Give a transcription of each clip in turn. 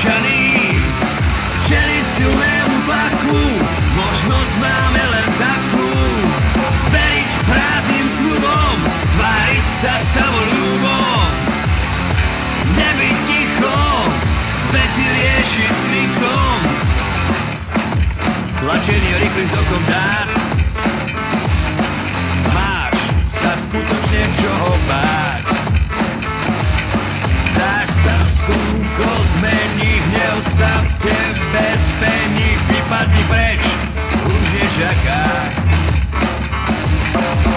skúšaní. Čeliť silnému tlaku, možnosť máme len takú. Veriť prázdnym sľubom, tváriť sa samoľúbom. Nebyť ticho, veci riešiť s klikom. Tlačený rýchlym tokom dát. Máš sa skutočne čoho báť. Dáš sa slnko zmení, hnev sa v tebe spení. Vypadni preč, už nečakaj.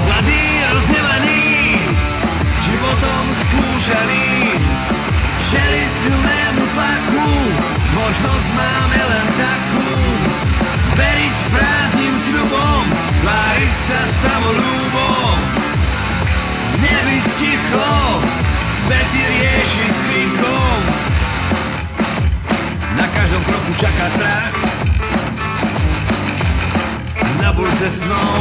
Mladý, rozhnevaný, životom skúšaný. Čeliť silnému tlaku, možnosť máme len takú. Veriť prázdnym sľubom, tváriť sa samoľúbom. Nebyť ticho, veci riešiť s klinkom. Na každom kroku čaká strach, na burze snov